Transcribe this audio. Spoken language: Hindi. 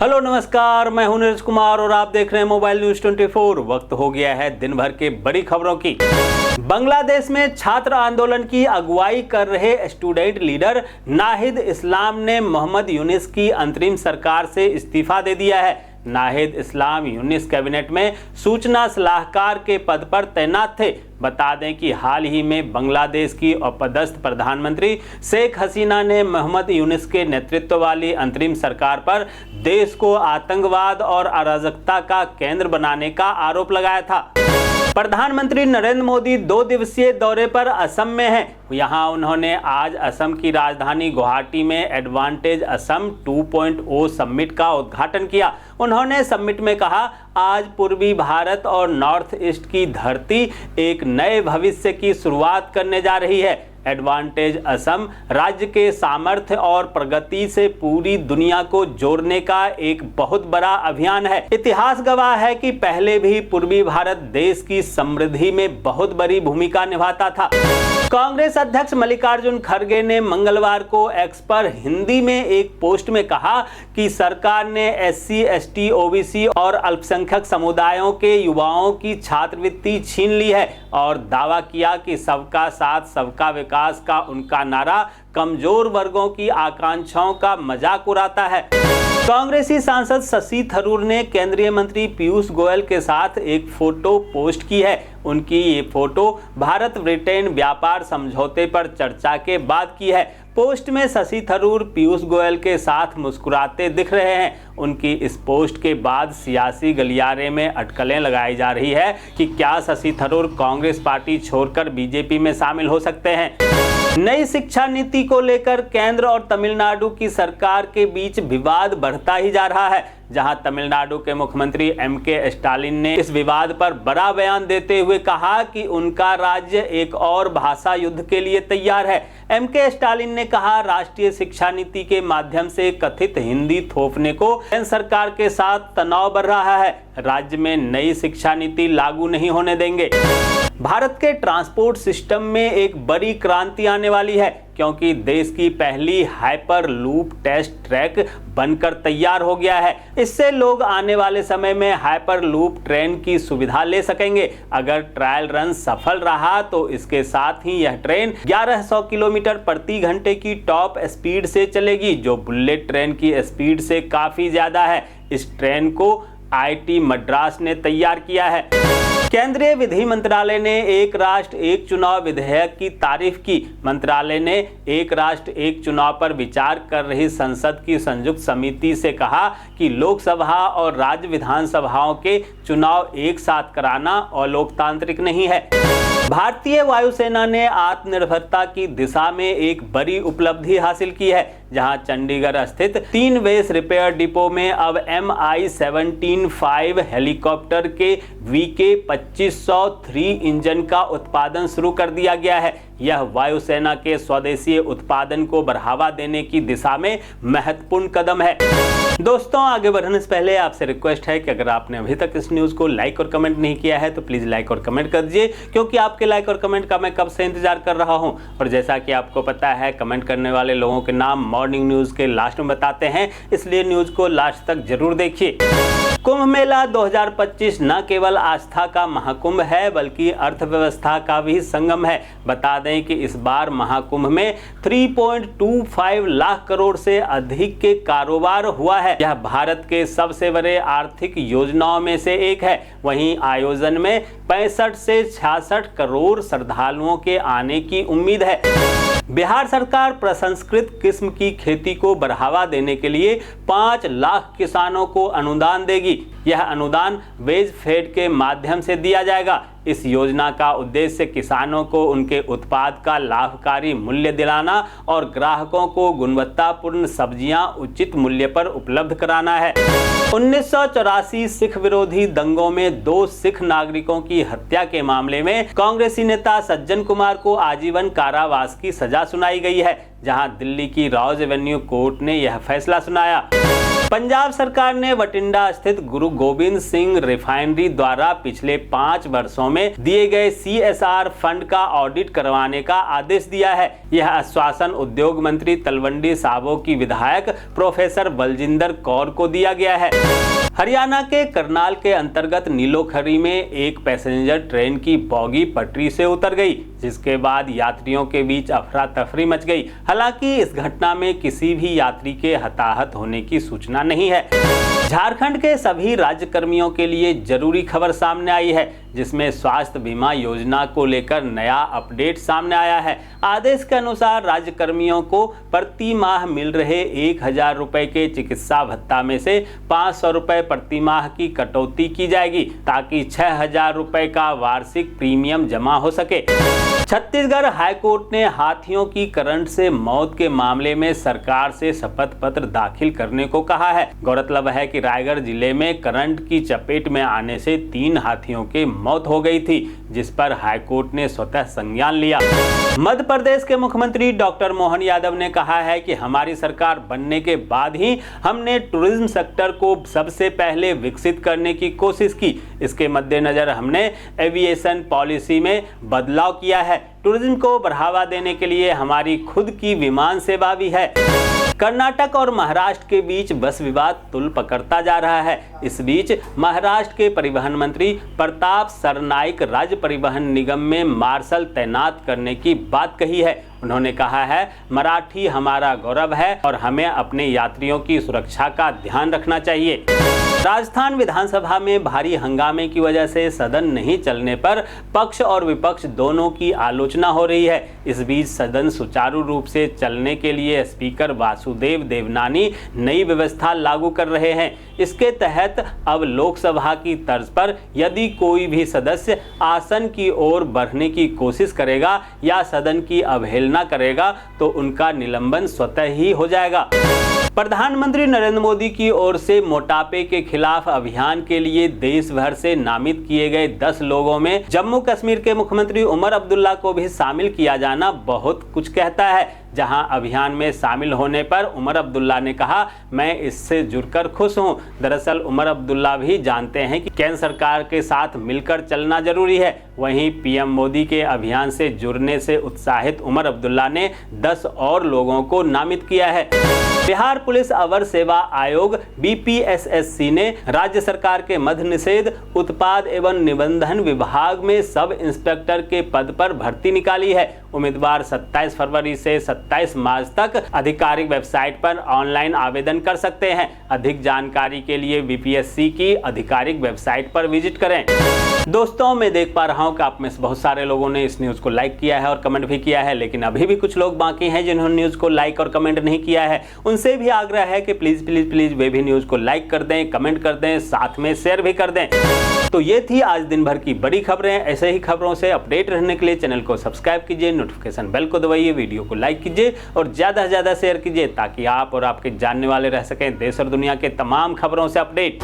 हेलो नमस्कार, मैं हूं नीरज कुमार और आप देख रहे हैं मोबाइल न्यूज 24। वक्त हो गया है दिन भर के बड़ी खबरों की। बांग्लादेश में छात्र आंदोलन की अगुवाई कर रहे स्टूडेंट लीडर नाहिद इस्लाम ने मोहम्मद यूनिस की अंतरिम सरकार से इस्तीफा दे दिया है। नाहिद इस्लाम यूनिस कैबिनेट में सूचना सलाहकार के पद पर तैनात थे। बता दें कि हाल ही में बांग्लादेश की अपदस्थ प्रधानमंत्री शेख हसीना ने मोहम्मद यूनिस के नेतृत्व वाली अंतरिम सरकार पर देश को आतंकवाद और अराजकता का केंद्र बनाने का आरोप लगाया था। प्रधानमंत्री नरेंद्र मोदी 2 दिवसीय दौरे पर असम में हैं। यहां उन्होंने आज असम की राजधानी गुवाहाटी में एडवांटेज असम 2.0 समिट का उद्घाटन किया। उन्होंने समिट में कहा, आज पूर्वी भारत और नॉर्थ ईस्ट की धरती एक नए भविष्य की शुरुआत करने जा रही है। एडवांटेज असम राज्य के सामर्थ्य और प्रगति से पूरी दुनिया को जोड़ने का एक बहुत बड़ा अभियान है। इतिहास गवाह है कि पहले भी पूर्वी भारत देश की समृद्धि में बहुत बड़ी भूमिका निभाता था। कांग्रेस अध्यक्ष मल्लिकार्जुन खड़गे ने मंगलवार को एक्स पर हिंदी में एक पोस्ट में कहा कि सरकार ने SC, ST, OBC और अल्पसंख्यक समुदायों के युवाओं की छात्रवृत्ति छीन ली है और दावा किया कि सबका साथ सबका विकास का उनका नारा कमजोर वर्गों की आकांक्षाओं का मजाक उड़ाता है। कांग्रेसी सांसद शशि थरूर ने केंद्रीय मंत्री पीयूष गोयल के साथ एक फोटो पोस्ट की है। उनकी ये फोटो भारत ब्रिटेन व्यापार समझौते पर चर्चा के बाद की है। पोस्ट में शशि थरूर पीयूष गोयल के साथ मुस्कुराते दिख रहे हैं। उनकी इस पोस्ट के बाद सियासी गलियारे में अटकलें लगाई जा रही है कि क्या शशि थरूर कांग्रेस पार्टी छोड़कर बीजेपी में शामिल हो सकते हैं। नई शिक्षा नीति को लेकर केंद्र और तमिलनाडु की सरकार के बीच विवाद बढ़ता ही जा रहा है। जहां तमिलनाडु के मुख्यमंत्री MK स्टालिन ने इस विवाद पर बड़ा बयान देते हुए कहा कि उनका राज्य एक और भाषा युद्ध के लिए तैयार है। MK स्टालिन ने कहा, राष्ट्रीय शिक्षा नीति के माध्यम से कथित हिंदी थोपने को केंद्र सरकार के साथ तनाव बढ़ रहा है। राज्य में नई शिक्षा नीति लागू नहीं होने देंगे। भारत के ट्रांसपोर्ट सिस्टम में एक बड़ी क्रांति आने वाली है, क्योंकि देश की पहली हाइपर लूप टेस्ट ट्रैक बनकर तैयार हो गया है। इससे लोग आने वाले समय में हाइपर लूप ट्रेन की सुविधा ले सकेंगे। अगर ट्रायल रन सफल रहा तो इसके साथ ही यह ट्रेन 1100 किलोमीटर प्रति घंटे की टॉप स्पीड से चलेगी, जो बुलेट ट्रेन की स्पीड से काफी ज्यादा है। इस ट्रेन को IIT मद्रास ने तैयार किया है। केंद्रीय विधि मंत्रालय ने एक राष्ट्र एक चुनाव विधेयक की तारीफ की। मंत्रालय ने एक राष्ट्र एक चुनाव पर विचार कर रही संसद की संयुक्त समिति से कहा कि लोकसभा और राज्य विधानसभाओं के चुनाव एक साथ कराना अलोकतांत्रिक नहीं है। भारतीय वायुसेना ने आत्मनिर्भरता की दिशा में एक बड़ी उपलब्धि हासिल की है, जहां चंडीगढ़ स्थित 3 बेस रिपेयर डिपो में अब MI-17-5 हेलीकॉप्टर के VK 2503 इंजन का उत्पादन शुरू कर दिया गया है। यह वायुसेना के स्वदेशी उत्पादन को बढ़ावा देने की दिशा में महत्वपूर्ण कदम है। दोस्तों, आगे बढ़ने से पहले आपसे रिक्वेस्ट है कि अगर आपने अभी तक इस न्यूज़ को लाइक और कमेंट नहीं किया है तो प्लीज़ लाइक और कमेंट कर दीजिए, क्योंकि आपके लाइक और कमेंट का मैं कब से इंतजार कर रहा हूं। और जैसा कि आपको पता है, कमेंट करने वाले लोगों के नाम मॉर्निंग न्यूज़ के लास्ट में बताते हैं, इसलिए न्यूज़ को लास्ट तक जरूर देखिए। कुंभ मेला 2025 न केवल आस्था का महाकुंभ है, बल्कि अर्थव्यवस्था का भी संगम है। बता दें कि इस बार महाकुंभ में 3.25 लाख करोड़ से अधिक के कारोबार हुआ है। यह भारत के सबसे बड़े आर्थिक योजनाओं में से एक है। वहीं आयोजन में 65 से 66 करोड़ श्रद्धालुओं के आने की उम्मीद है। बिहार सरकार प्रसंस्कृत किस्म की खेती को बढ़ावा देने के लिए 5 लाख किसानों को अनुदान देगी। यह अनुदान वेज फेड के माध्यम से दिया जाएगा। इस योजना का उद्देश्य किसानों को उनके उत्पाद का लाभकारी मूल्य दिलाना और ग्राहकों को गुणवत्तापूर्ण सब्जियां उचित मूल्य पर उपलब्ध कराना है। 1984 सिख विरोधी दंगों में 2 सिख नागरिकों की हत्या के मामले में कांग्रेसी नेता सज्जन कुमार को आजीवन कारावास की सजा सुनाई गई है, जहां दिल्ली की रॉज एवेन्यू कोर्ट ने यह फैसला सुनाया। पंजाब सरकार ने बठिंडा स्थित गुरु गोबिंद सिंह रिफाइनरी द्वारा पिछले 5 वर्षों में दिए गए CSR फंड का ऑडिट करवाने का आदेश दिया है। यह आश्वासन उद्योग मंत्री तलवंडी साबो की विधायक प्रोफेसर बलजिंदर कौर को दिया गया है। हरियाणा के करनाल के अंतर्गत नीलोखरी में एक पैसेंजर ट्रेन की बॉगी पटरी से उतर गई, जिसके बाद यात्रियों के बीच अफरा तफरी मच गई। हालांकि इस घटना में किसी भी यात्री के हताहत होने की सूचना नहीं है। झारखंड के सभी राज्य कर्मियों के लिए जरूरी खबर सामने आई है, जिसमें स्वास्थ्य बीमा योजना को लेकर नया अपडेट सामने आया है। आदेश के अनुसार राज्य कर्मियों को प्रति माह मिल रहे 1000 रुपए के चिकित्सा भत्ता में से 500 रुपए प्रति माह की कटौती की जाएगी, ताकि 6000 रुपए का वार्षिक प्रीमियम जमा हो सके। छत्तीसगढ़ हाईकोर्ट ने हाथियों की करंट से मौत के मामले में सरकार से शपथ पत्र दाखिल करने को कहा है। गौरतलब है कि रायगढ़ जिले में करंट की चपेट में आने से 3 हाथियों की मौत हो गई थी, जिस पर हाईकोर्ट ने स्वतः संज्ञान लिया। मध्य प्रदेश के मुख्यमंत्री डॉक्टर मोहन यादव ने कहा है कि हमारी सरकार बनने के बाद ही हमने टूरिज्म सेक्टर को सबसे पहले विकसित करने की कोशिश की। इसके मद्देनजर हमने एविएशन पॉलिसी में बदलाव किया है। टूरिज्म को बढ़ावा देने के लिए हमारी खुद की विमान सेवा भी है। कर्नाटक और महाराष्ट्र के बीच बस विवाद तुल पकड़ता जा रहा है। इस बीच महाराष्ट्र के परिवहन मंत्री प्रताप सरनाइक राज्य परिवहन निगम में मार्शल तैनात करने की बात कही है। उन्होंने कहा है, मराठी हमारा गौरव है और हमें अपने यात्रियों की सुरक्षा का ध्यान रखना चाहिए। राजस्थान विधानसभा में भारी हंगामे की वजह से सदन नहीं चलने पर पक्ष और विपक्ष दोनों की आलोचना हो रही है। इस बीच सदन सुचारू रूप से चलने के लिए स्पीकर वासुदेव देवनानी नई व्यवस्था लागू कर रहे हैं। इसके तहत अब लोकसभा की तर्ज पर यदि कोई भी सदस्य आसन की ओर बढ़ने की कोशिश करेगा या सदन की अवहेलना करेगा तो उनका निलंबन स्वतः ही हो जाएगा। प्रधानमंत्री नरेंद्र मोदी की ओर से मोटापे के खिलाफ अभियान के लिए देश भर से नामित किए गए 10 लोगों में जम्मू कश्मीर के मुख्यमंत्री उमर अब्दुल्ला को भी शामिल किया जाना बहुत कुछ कहता है। जहां अभियान में शामिल होने पर उमर अब्दुल्ला ने कहा, मैं इससे जुड़कर खुश हूं। दरअसल उमर अब्दुल्ला भी जानते हैं कि केंद्र सरकार के साथ मिलकर चलना जरूरी है। वहीं पीएम मोदी के अभियान से जुड़ने से उत्साहित उमर अब्दुल्ला ने 10 और लोगों को नामित किया है। बिहार पुलिस अवर सेवा आयोग BPSSC ने राज्य सरकार के मद्य निषेध, उत्पाद एवं निबंधन विभाग में सब इंस्पेक्टर के पद पर भर्ती निकाली है। उम्मीदवार 27 फरवरी से 27 मार्च तक आधिकारिक वेबसाइट पर ऑनलाइन आवेदन कर सकते हैं। अधिक जानकारी के लिए BPSC की आधिकारिक वेबसाइट पर विजिट करें। दोस्तों, मैं देख पा रहा हूं कि आप में से बहुत सारे लोगों ने इस न्यूज़ को लाइक किया है और कमेंट भी किया है, लेकिन अभी भी कुछ लोग बाकी हैं जिन्होंने न्यूज़ को लाइक और कमेंट नहीं किया है। उनसे भी आग्रह है कि प्लीज़ प्लीज़ प्लीज़ वे भी न्यूज़ को लाइक कर दें, कमेंट कर दें, साथ में शेयर भी कर दें। तो ये थी आज दिन भर की बड़ी खबरें। ऐसे ही खबरों से अपडेट रहने के लिए चैनल को सब्सक्राइब कीजिए, नोटिफिकेशन बेल को दबाइए, वीडियो को लाइक कीजिए और ज़्यादा से ज़्यादा शेयर कीजिए, ताकि आप और आपके जानने वाले रह सकें देश और दुनिया के तमाम खबरों से अपडेट।